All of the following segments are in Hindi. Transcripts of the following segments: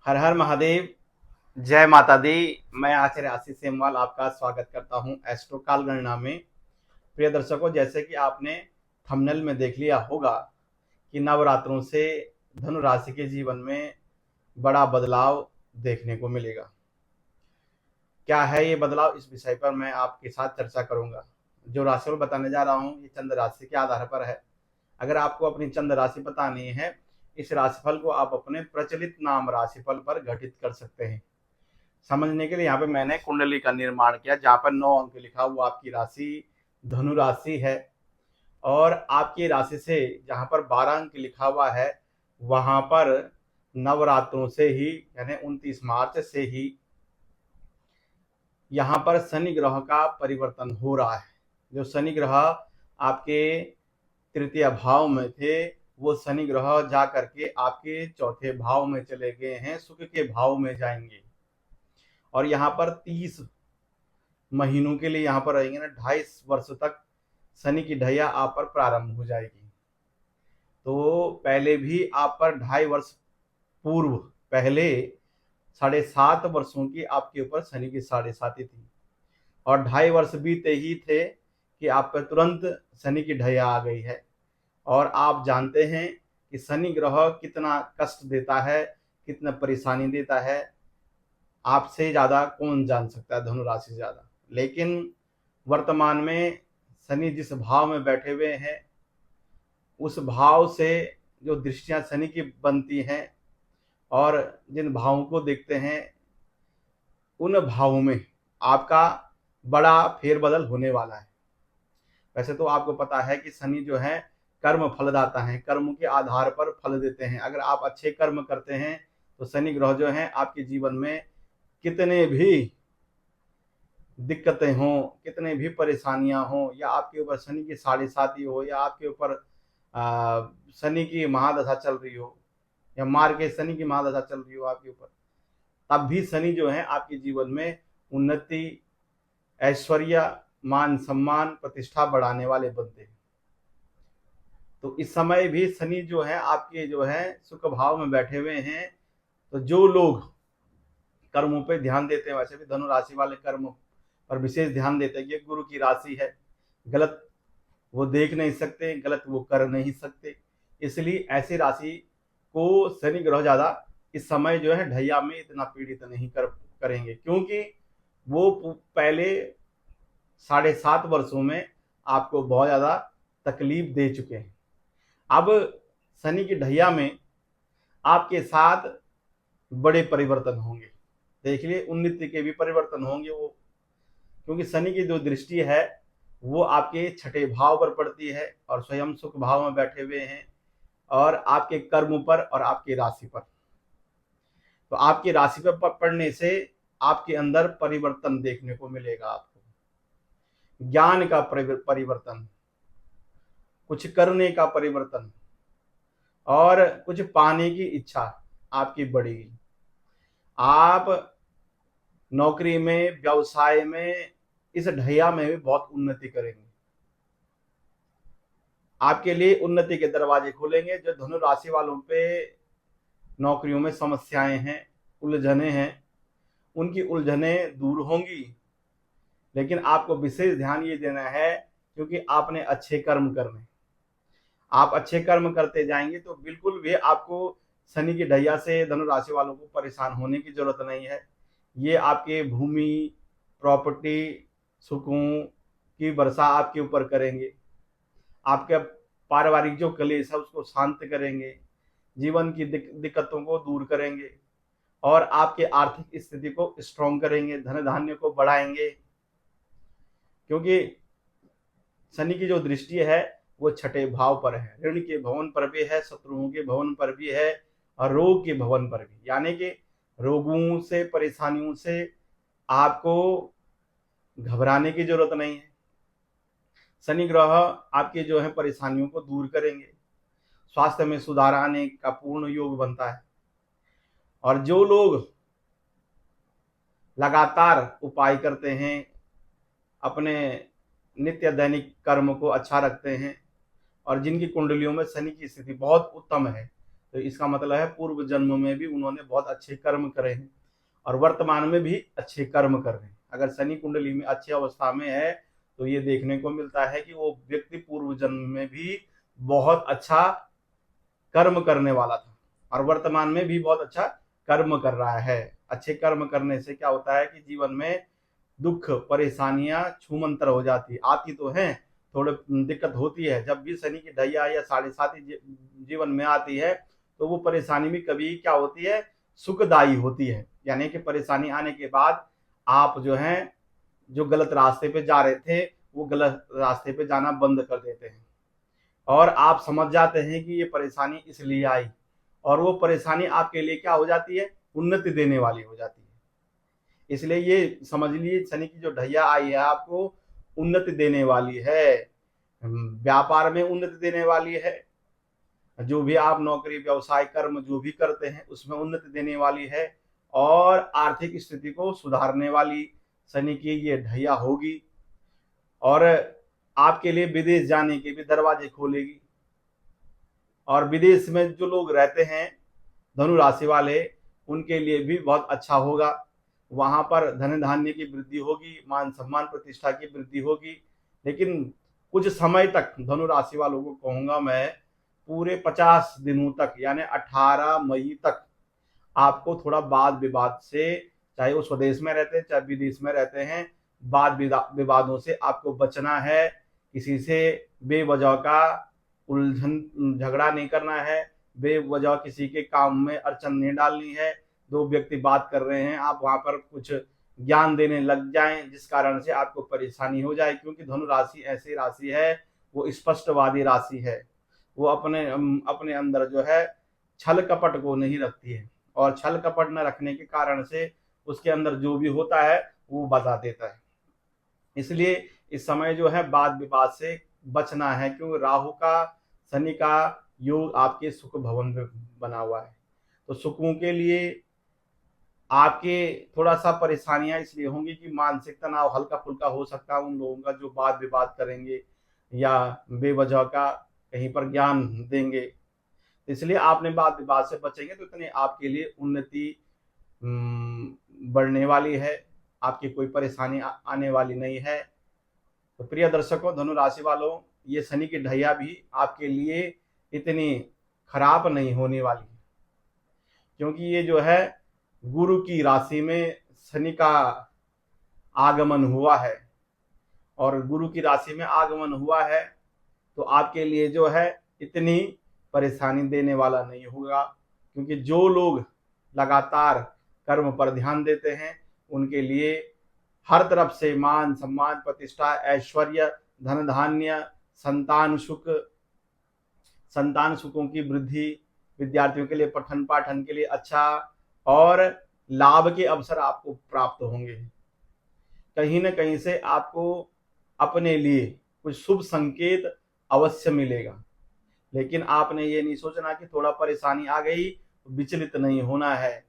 हर हर महादेव। जय माता दी। मैं आचार्य आशीष सेमवाल आपका स्वागत करता हूं एस्ट्रो काल गणना में। प्रिय दर्शकों, जैसे कि आपने थंबनेल में देख लिया होगा कि नवरात्रों से धनु राशि के जीवन में बड़ा बदलाव देखने को मिलेगा। क्या है ये बदलाव, इस विषय पर मैं आपके साथ चर्चा करूंगा। जो राशिफल बताने जा रहा हूं ये चंद्र राशि के आधार पर है। अगर आपको अपनी चंद्र राशि बतानी है, इस राशिफल को आप अपने प्रचलित नाम राशिफल पर घटित कर सकते हैं। समझने के लिए यहाँ पे मैंने कुंडली का निर्माण किया, जहाँ पर 9 अंक लिखा हुआ आपकी राशि धनु राशि है। और आपकी राशि से जहाँ पर 12 अंक लिखा हुआ है, वहां पर नवरात्रों से ही यानी 29 मार्च से ही यहाँ पर शनि ग्रह का परिवर्तन हो रहा है। जो शनि ग्रह आपके तृतीय भाव में थे, वो शनि ग्रह जा करके आपके चौथे भाव में चले गए हैं, सुख के भाव में जाएंगे। और यहाँ पर 30 महीनों के लिए यहाँ पर रहेंगे ना, 2.5 वर्ष तक शनि की ढैया आप पर प्रारंभ हो जाएगी। तो पहले भी आप पर 2.5 वर्ष पूर्व पहले 7.5 वर्षों की आपके ऊपर शनि की 7.5 थी, और 2.5 वर्ष बीते ही थे कि आप पर तुरंत शनि की ढैया आ गई है। और आप जानते हैं कि शनि ग्रह कितना कष्ट देता है, कितना परेशानी देता है, आपसे ज्यादा कौन जान सकता है, धनु राशि से ज्यादा। लेकिन वर्तमान में शनि जिस भाव में बैठे हुए हैं, उस भाव से जो दृष्टियां शनि की बनती हैं और जिन भावों को देखते हैं, उन भावों में आपका बड़ा फेरबदल होने वाला है। वैसे तो आपको पता है कि शनि जो है कर्म फलदाता है, कर्म के आधार पर फल देते हैं। अगर आप अच्छे कर्म करते हैं तो शनि ग्रह जो है आपके जीवन में कितने भी दिक्कतें हों, कितने भी परेशानियां हों, या आपके ऊपर शनि की 7.5 हो, या आपके ऊपर शनि की महादशा चल रही हो, या मार के शनि की महादशा चल रही हो आपके ऊपर, तब भी शनि जो है आपके जीवन में उन्नति, ऐश्वर्य, मान सम्मान, प्रतिष्ठा बढ़ाने वाले बनते हैं। तो इस समय भी शनि जो है आपके जो है सुख भाव में बैठे हुए हैं। तो जो लोग कर्मों पे ध्यान देते हैं, वैसे भी धनु राशि वाले कर्म पर विशेष ध्यान देते हैं कि गुरु की राशि है, गलत वो देख नहीं सकते, गलत वो कर नहीं सकते। इसलिए ऐसी राशि को शनि ग्रह ज्यादा इस समय जो है ढैया में इतना पीड़ित नहीं करेंगे, क्योंकि वो पहले 7.5 वर्षों में आपको बहुत ज्यादा तकलीफ दे चुके हैं। अब शनि की ढैया में आपके साथ बड़े परिवर्तन होंगे। देख लिए, उन्नति के भी परिवर्तन होंगे वो, क्योंकि शनि की जो दृष्टि है वो आपके छठे भाव पर पड़ती है और स्वयं सुख भाव में बैठे हुए हैं, और आपके कर्म पर और आपकी राशि पर। तो आपकी राशि पर पड़ने से आपके अंदर परिवर्तन देखने को मिलेगा। आपको ज्ञान का परिवर्तन, कुछ करने का परिवर्तन, और कुछ पाने की इच्छा आपकी बढ़ेगी। आप नौकरी में, व्यवसाय में, इस ढैया में भी बहुत उन्नति करेंगे। आपके लिए उन्नति के दरवाजे खुलेंगे। जो धनु राशि वालों पे नौकरियों में समस्याएं हैं, उलझने हैं, उनकी उलझने दूर होंगी। लेकिन आपको विशेष ध्यान ये देना है, क्योंकि आपने अच्छे कर्म करने, आप अच्छे कर्म करते जाएंगे तो बिल्कुल भी आपको शनि की ढैया से धनु राशि वालों को परेशान होने की जरूरत नहीं है। ये आपके भूमि, प्रॉपर्टी, सुखों की वर्षा आपके ऊपर करेंगे। आपके पारिवारिक जो कलेश है उसको शांत करेंगे, जीवन की दिक्कतों को दूर करेंगे, और आपके आर्थिक स्थिति को स्ट्रॉन्ग करेंगे, धन धान्य को बढ़ाएंगे। क्योंकि शनि की जो दृष्टि है वो छठे भाव पर है, ऋण के भवन पर भी है, शत्रुओं के भवन पर भी है, और रोग के भवन पर भी। यानी कि रोगों से, परेशानियों से आपको घबराने की जरूरत नहीं है। शनि ग्रह आपके जो है परेशानियों को दूर करेंगे, स्वास्थ्य में सुधार आने का पूर्ण योग बनता है। और जो लोग लगातार उपाय करते हैं, अपने नित्य दैनिक कर्म को अच्छा रखते हैं, और जिनकी कुंडलियों में शनि की स्थिति बहुत उत्तम है, तो इसका मतलब है पूर्व जन्म में भी उन्होंने बहुत अच्छे कर्म करे हैं और वर्तमान में भी अच्छे कर्म कर रहे हैं। अगर शनि कुंडली में अच्छी अवस्था में है तो ये देखने को मिलता है कि वो व्यक्ति पूर्व जन्म में भी बहुत अच्छा कर्म करने वाला था और वर्तमान में भी बहुत अच्छा कर्म कर रहा है। अच्छे कर्म करने से क्या होता है कि जीवन में दुख परेशानियां छूमंतर हो जाती, आती तो हैं, थोड़े दिक्कत होती है। जब भी शनि की ढैया या साढ़े साती जीवन में आती है तो वो परेशानी भी कभी क्या होती है, सुखदायी होती है। यानी कि परेशानी आने के बाद आप जो है जो गलत रास्ते पे जा रहे थे वो गलत रास्ते पे जाना बंद कर देते हैं और आप समझ जाते हैं कि ये परेशानी इसलिए आई और वो परेशानी आपके लिए क्या हो जाती है, उन्नति देने वाली हो जाती है। इसलिए ये समझ लीजिए शनि की जो ढैया आई है आपको उन्नति देने वाली है, व्यापार में उन्नति देने वाली है, जो भी आप नौकरी व्यवसाय कर्म जो भी करते हैं उसमें उन्नति देने वाली है और आर्थिक स्थिति को सुधारने वाली शनि की ये ढैया होगी और आपके लिए विदेश जाने के भी दरवाजे खोलेगी। और विदेश में जो लोग रहते हैं धनु राशि वाले उनके लिए भी बहुत अच्छा होगा, वहां पर धन धान्य की वृद्धि होगी, मान सम्मान प्रतिष्ठा की वृद्धि होगी। लेकिन कुछ समय तक धनु राशि वालों को कहूंगा मैं, पूरे 50 दिनों तक यानी 18 मई तक आपको थोड़ा वाद विवाद से, चाहे वो स्वदेश में रहते हैं चाहे विदेश में रहते हैं, वाद विवादों से आपको बचना है। किसी से बेवजह का उलझन झगड़ा नहीं करना है, बेवजह किसी के काम में अड़चन नहीं डालनी है। दो व्यक्ति बात कर रहे हैं, आप वहां पर कुछ ज्ञान देने लग जाएं जिस कारण से आपको परेशानी हो जाए, क्योंकि धनु राशि ऐसी राशि है, वो स्पष्टवादी राशि है। वो अपने अपने अंदर जो है छल कपट को नहीं रखती है और छल कपट न रखने के कारण से उसके अंदर जो भी होता है वो बता देता है। इसलिए इस समय जो है वाद विवाद से बचना है, क्योंकि राहु का शनि का योग आपके सुख भवन में बना हुआ है। तो सुखों के लिए आपके थोड़ा सा परेशानियां इसलिए होंगी कि मानसिक तनाव हल्का फुल्का हो सकता है उन लोगों का जो वाद विवाद करेंगे या बेवजह का कहीं पर ज्ञान देंगे। इसलिए आपने वाद विवाद से बचेंगे तो इतने आपके लिए उन्नति बढ़ने वाली है, आपकी कोई परेशानी आने वाली नहीं है। तो प्रिय दर्शकों, धनु राशि वालों, ये शनि की ढैया भी आपके लिए इतनी खराब नहीं होने वाली, क्योंकि ये जो है गुरु की राशि में शनि का आगमन हुआ है और गुरु की राशि में आगमन हुआ है तो आपके लिए जो है इतनी परेशानी देने वाला नहीं होगा, क्योंकि जो लोग लगातार कर्म पर ध्यान देते हैं उनके लिए हर तरफ से मान सम्मान प्रतिष्ठा ऐश्वर्य धन धान्य संतान सुखों की वृद्धि, विद्यार्थियों के लिए पठन पाठन के लिए अच्छा और लाभ के अवसर आपको प्राप्त होंगे। कहीं न कहीं से आपको अपने लिए कुछ शुभ संकेत अवश्य मिलेगा, लेकिन आपने ये नहीं सोचना कि थोड़ा परेशानी आ गई विचलित नहीं होना है।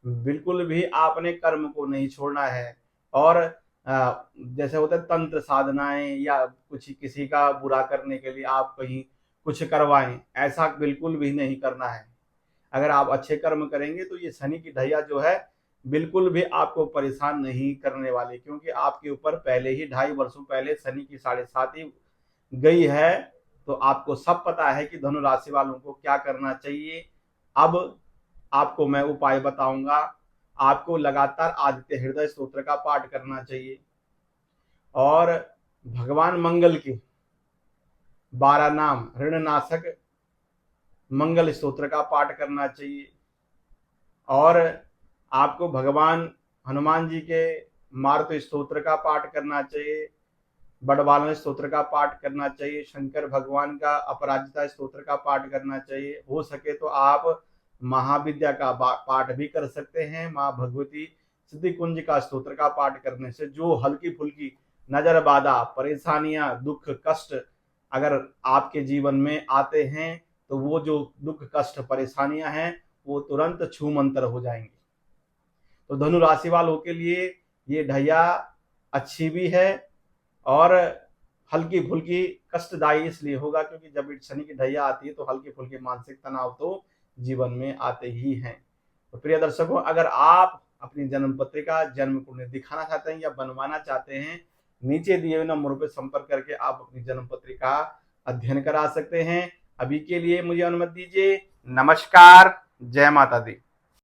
बिल्कुल भी आपने कर्म को नहीं छोड़ना है और जैसे होता है तंत्र साधनाएं या कुछ किसी का बुरा करने के लिए आप कहीं कुछ करवाएं, ऐसा बिल्कुल भी नहीं करना है। अगर आप अच्छे कर्म करेंगे तो ये शनि की ढैया जो है बिल्कुल भी आपको परेशान नहीं करने वाली, क्योंकि आपके ऊपर पहले ही 2.5 वर्षों पहले शनि की 7.5 गई है। तो आपको सब पता है कि धनु राशि वालों को क्या करना चाहिए। अब आपको मैं उपाय बताऊंगा। आपको लगातार आदित्य हृदय स्तोत्र का पाठ करना चाहिए और भगवान मंगल के 12 नाम ऋणनाशक मंगल स्तोत्र का पाठ करना चाहिए और आपको भगवान हनुमान जी के मारुति स्तोत्र का पाठ करना चाहिए, बड़बालन स्तोत्र का पाठ करना चाहिए, शंकर भगवान का अपराजिता स्तोत्र का पाठ करना चाहिए। हो सके तो आप महाविद्या का पाठ भी कर सकते हैं। माँ भगवती सिद्धि कुंज का स्तोत्र का पाठ करने से जो हल्की फुल्की नजर बाधा परेशानियां दुख कष्ट अगर आपके जीवन में आते हैं तो वो जो दुख कष्ट परेशानियां हैं वो तुरंत छूमंतर हो जाएंगी। तो धनु राशि वालों के लिए ये ढैया अच्छी भी है और हल्की फुल्की कष्टदायी इसलिए होगा क्योंकि जब शनि की ढैया आती है तो हल्की फुल्की मानसिक तनाव तो जीवन में आते ही हैं। तो प्रिय दर्शकों, अगर आप अपनी जन्म पत्रिका जन्म कुंडली दिखाना चाहते हैं या बनवाना चाहते हैं, नीचे दिए हुए नंबरों पर संपर्क करके आप अपनी जन्म पत्रिका अध्ययन करा सकते हैं। अभी के लिए मुझे अनुमति दीजिए। नमस्कार, जय माता दी।